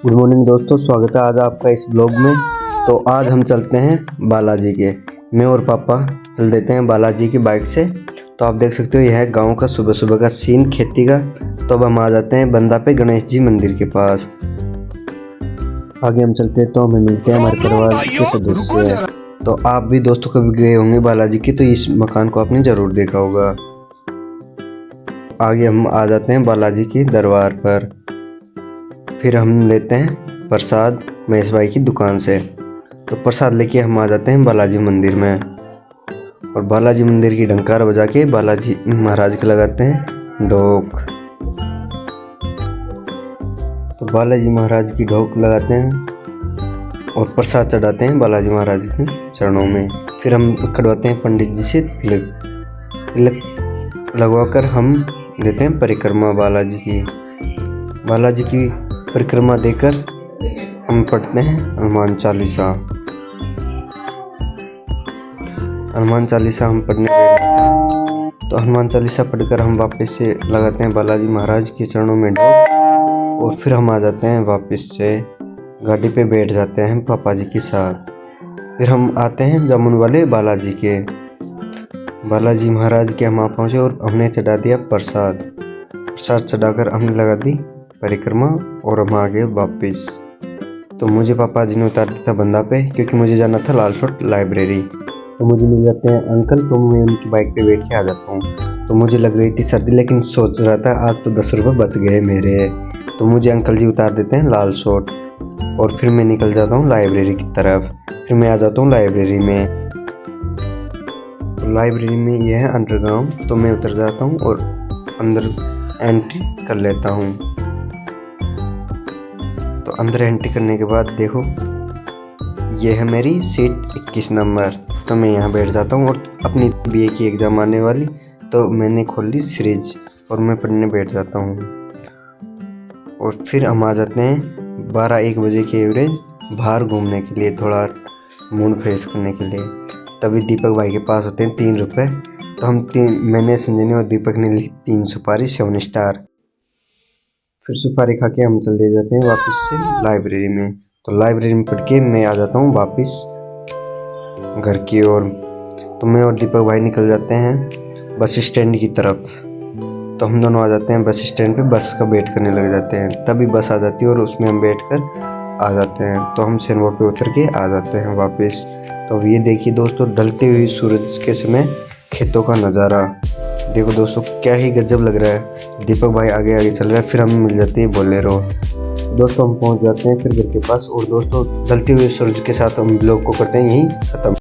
Good morning दोस्तों, स्वागत है आज आपका इस ब्लॉग में। तो आज हम चलते हैं बालाजी के। मैं और पापा चल देते हैं बालाजी की बाइक से। तो आप देख सकते हो यह है गांव का सुबह सुबह का सीन खेती का। तो अब हम आ जाते हैं बंदा पे गणेश जी मंदिर के पास। आगे हम चलते हैं तो हमें मिलते हैं हमारे परिवार के सदस्य। तो आप भी दोस्तों कभी गए होंगे बालाजी की, तो इस मकान को आपने ज़रूर देखा होगा। आगे हम आ जाते हैं बालाजी की दरबार पर। फिर हम लेते हैं प्रसाद महेश भाई की दुकान से। तो प्रसाद लेके हम आ जाते हैं बालाजी मंदिर में, और बालाजी मंदिर की डंकार बजा के बालाजी महाराज के लगाते हैं ढोक। तो बालाजी महाराज की ढोक लगाते हैं और प्रसाद चढ़ाते हैं बालाजी महाराज के चरणों में। फिर हम कटवाते हैं पंडित जी से तिलक लगवाकर हम देते हैं परिक्रमा बालाजी की परिक्रमा देकर हम पढ़ते हैं हनुमान चालीसा हम पढ़ने बैठते। तो हनुमान चालीसा पढ़कर हम वापस से लगाते हैं बालाजी महाराज के चरणों में ढोक, और फिर हम आ जाते हैं वापस से गाड़ी पे बैठ जाते हैं पापा जी के साथ। फिर हम आते हैं जामुन वाले बालाजी महाराज के हम आ पहुँचे और हमने चढ़ा दिया प्रसाद चढ़ाकर हमने लगा दी परिक्रमा और हम आ गए वापस। तो मुझे पापा जी ने उतार दिया था बंदा पे, क्योंकि मुझे जाना था लालसोट लाइब्रेरी। तो मुझे मिल जाते हैं अंकल, तो मैं उनकी बाइक पे बैठ के आ जाता हूँ। तो मुझे लग रही थी सर्दी, लेकिन सोच रहा था आज तो 10 रुपये बच गए मेरे। तो मुझे अंकल जी उतार देते हैं लालसोट, और फिर मैं निकल जाता हूँ लाइब्रेरी की तरफ। फिर मैं आ जाता हूँ लाइब्रेरी में। तो लाइब्रेरी में यह है अंडरग्राउंड। तो मैं उतर जाता हूँ और अंदर एंट्री कर लेता हूँ। तो अंदर एंट्री करने के बाद देखो ये है मेरी सीट 21 नंबर। तो मैं यहाँ बैठ जाता हूँ और अपनी बीए की एग्ज़ाम आने वाली, तो मैंने खोल ली सीरीज और मैं पढ़ने बैठ जाता हूँ। और फिर हम आ जाते हैं 12-1 बजे के एवरेज बाहर घूमने के लिए, थोड़ा मूड फ्रेश करने के लिए। तभी दीपक भाई के पास होते हैं 3 रुपये। तो मैंने, संजय ने और दीपक ने ली 3 सुपारी 7 स्टार। फिर सुपारी खा के हम चले जाते हैं वापस से लाइब्रेरी में। तो लाइब्रेरी में पढ़ के मैं आ जाता हूँ वापस घर की ओर। तो मैं और दीपक भाई निकल जाते हैं बस स्टैंड की तरफ। तो हम दोनों आ जाते हैं बस स्टैंड पे, बस का वेट करने लग जाते हैं। तभी बस आ जाती है और उसमें हम बैठ कर आ जाते हैं। तो हम सेन रोड पे उतर के आ जाते हैं वापस। तो अब ये देखिए दोस्तों, ढलते हुए सूरज के समय खेतों का नज़ारा देखो दोस्तों, क्या ही गजब लग रहा है। दीपक भाई आगे आगे चल रहा है, फिर हमें मिल जाती है बोलेरो। दोस्तों हम पहुंच जाते हैं फिर घर के पास। और दोस्तों ढलते हुए सूरज के साथ हम ब्लॉग को करते हैं यहीं ख़त्म।